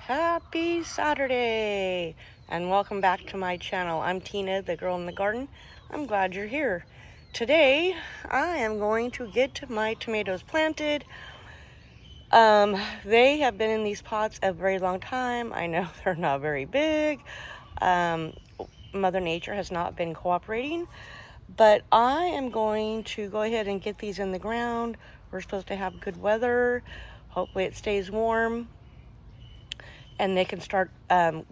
Happy Saturday and welcome back to my channel. I'm Tina, the girl in the garden. I'm glad you're here. Today I am going to get my tomatoes planted. They have been in these pots a very long time. I know they're not very big. Mother Nature has not been cooperating, but I am going to go ahead and get these in the ground. We're supposed to have good weather. Hopefully it stays warm and they can start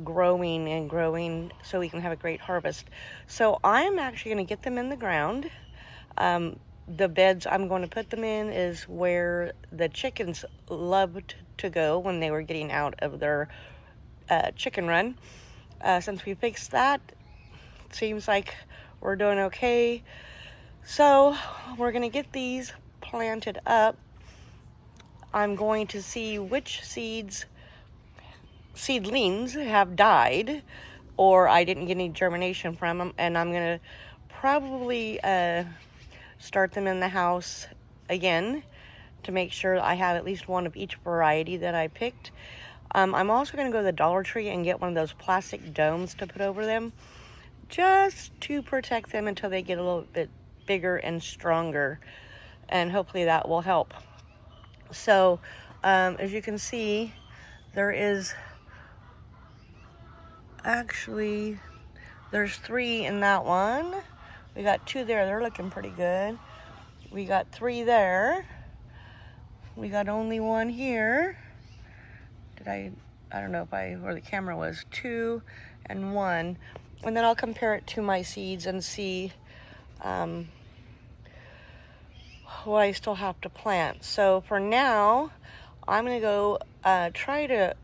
growing and growing so we can have a great harvest. So I'm actually going to get them in the ground. The beds I'm going to put them in is where the chickens loved to go when they were getting out of their chicken run. Since we fixed that, it seems like we're doing okay. So we're going to get these planted up. I'm going to see which seedlings have died or I didn't get any germination from them, and I'm going to probably start them in the house again to make sure I have at least one of each variety that I picked. I'm also going to go to the Dollar Tree and get one of those plastic domes to put over them just to protect them until they get a little bit bigger and stronger, and hopefully that will help. So as you can see, there's 3 in that one. We got 2 there. They're looking pretty good. We got 3 there. We got only 1 here. I don't know where the camera was. 2 and 1. And then I'll compare it to my seeds and see what I still have to plant. So for now, I'm going to go try to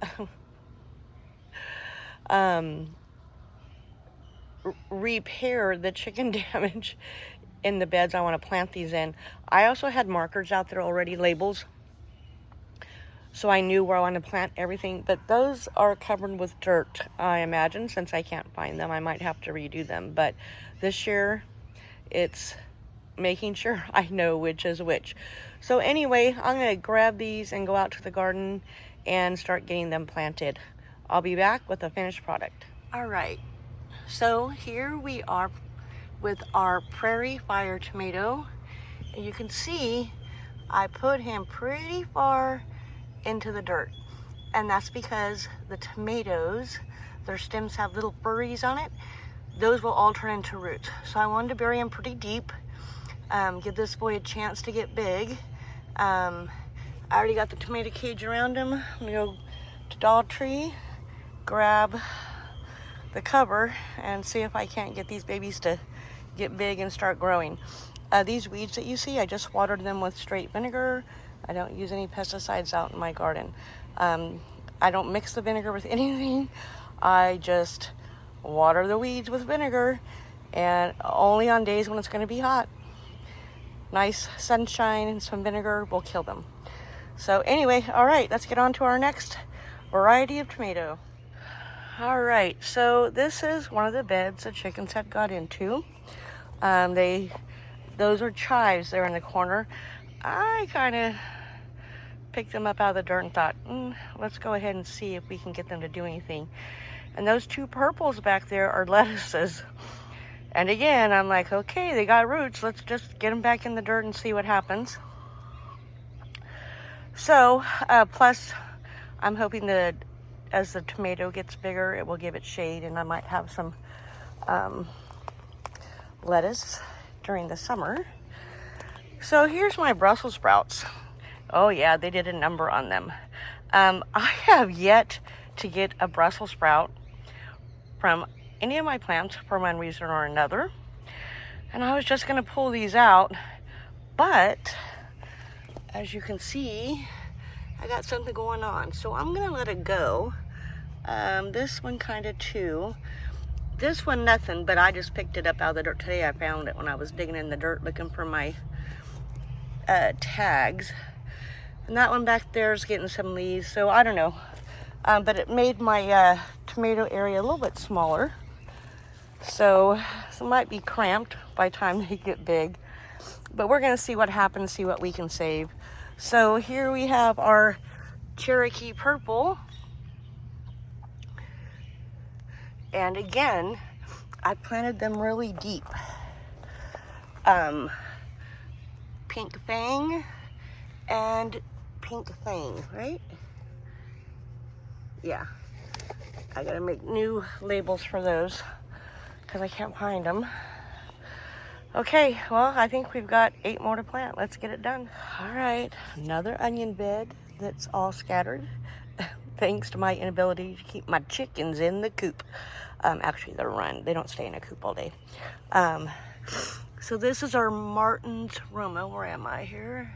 repair the chicken damage in the beds I want to plant these in. I also had markers out there already, labels, so I knew where I wanted to plant everything, but those are covered with dirt, I imagine. Since I can't find them, I might have to redo them. But this year, it's making sure I know which is which. So anyway, I'm going to grab these and go out to the garden and start getting them planted. I'll be back with the finished product. All right, so here we are with our Prairie Fire tomato. And you can see I put him pretty far into the dirt. And that's because the tomatoes, their stems have little furries on it. Those will all turn into roots. So I wanted to bury him pretty deep. Give this boy a chance to get big. I already got the tomato cage around him. I'm gonna go to Dollar Tree, grab the cover, and see if I can't get these babies to get big and start growing. These weeds that you see, I just watered them with straight vinegar. I don't use any pesticides out in my garden. I don't mix the vinegar with anything. I just water the weeds with vinegar, and only on days when it's going to be hot. Nice sunshine and some vinegar will kill them. So anyway, all right, let's get on to our next variety of tomato. All right, so this is one of the beds the chickens had got into. Those are chives there in the corner. I kind of picked them up out of the dirt and thought, let's go ahead and see if we can get them to do anything. And those 2 purples back there are lettuces. And again, I'm like, okay, they got roots. Let's just get them back in the dirt and see what happens. So, plus, I'm hoping that as the tomato gets bigger, it will give it shade, and I might have some lettuce during the summer. So here's my Brussels sprouts. Oh yeah, they did a number on them. I have yet to get a Brussels sprout from any of my plants for one reason or another. And I was just going to pull these out, but as you can see, I got something going on. So I'm going to let it go. This one kind of too. This one nothing, but I just picked it up out of the dirt today. I found it when I was digging in the dirt looking for my tags. And that one back there is getting some leaves, so I don't know. But it made my tomato area a little bit smaller. So it might be cramped by the time they get big. But we're going to see what happens, see what we can save. So here we have our Cherokee purple. And again, I planted them really deep. Pink Fang and Pink Fang, right? Yeah. I gotta make new labels for those because I can't find them. Okay, well, I think we've got 8 more to plant. Let's get it done. All right, another onion bed that's all scattered thanks to my inability to keep my chickens in the coop. Actually, they're run. They don't stay in a coop all day. So this is our Martin's Roma. Where am I here?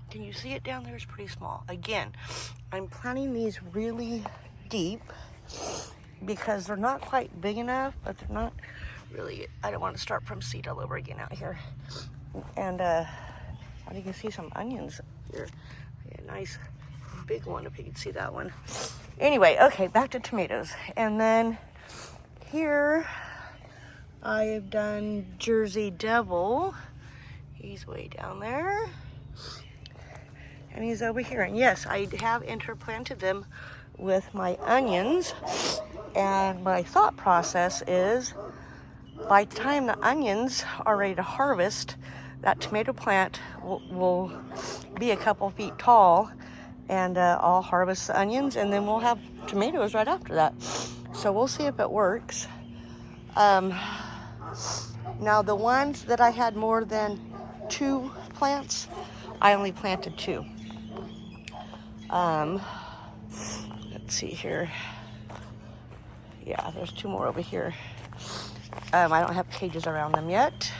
Can you see it down there? It's pretty small. Again, I'm planting these really deep because they're not quite big enough, but they're not really, I don't want to start from seed all over again out here. And you can see some onions here. A nice big one, if you can see that one. Anyway, okay, back to tomatoes. And then here I have done Jersey Devil. He's way down there. And he's over here. And yes, I have interplanted them with my onions. And my thought process is, by the time the onions are ready to harvest, that tomato plant will be a couple feet tall, and I'll harvest the onions, and then we'll have tomatoes right after that. So we'll see if it works. Now the ones that I had more than 2 plants, I only planted 2. Let's see here. Yeah, there's 2 more over here. I don't have cages around them yet.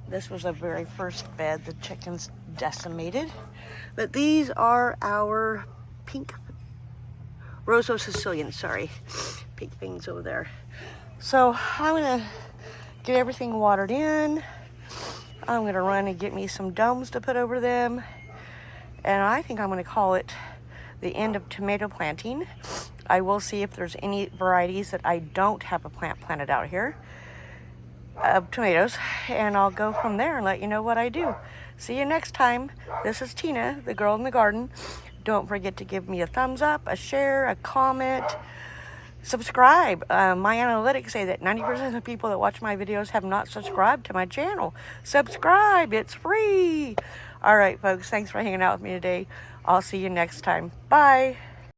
This was the very first bed the chickens decimated. But these are our pink Roseau Sicilian, sorry. Pink things over there. So I'm gonna get everything watered in. I'm gonna run and get me some domes to put over them. And I think I'm gonna call it the end of tomato planting. I will see if there's any varieties that I don't have a plant planted out here of tomatoes, and I'll go from there and let you know what I do. See you next time. This is Tina, the girl in the garden. Don't forget to give me a thumbs up, a share, a comment, subscribe. My analytics say that 90% of the people that watch my videos have not subscribed to my channel. Subscribe, it's free. All right, folks, thanks for hanging out with me today. I'll see you next time. Bye.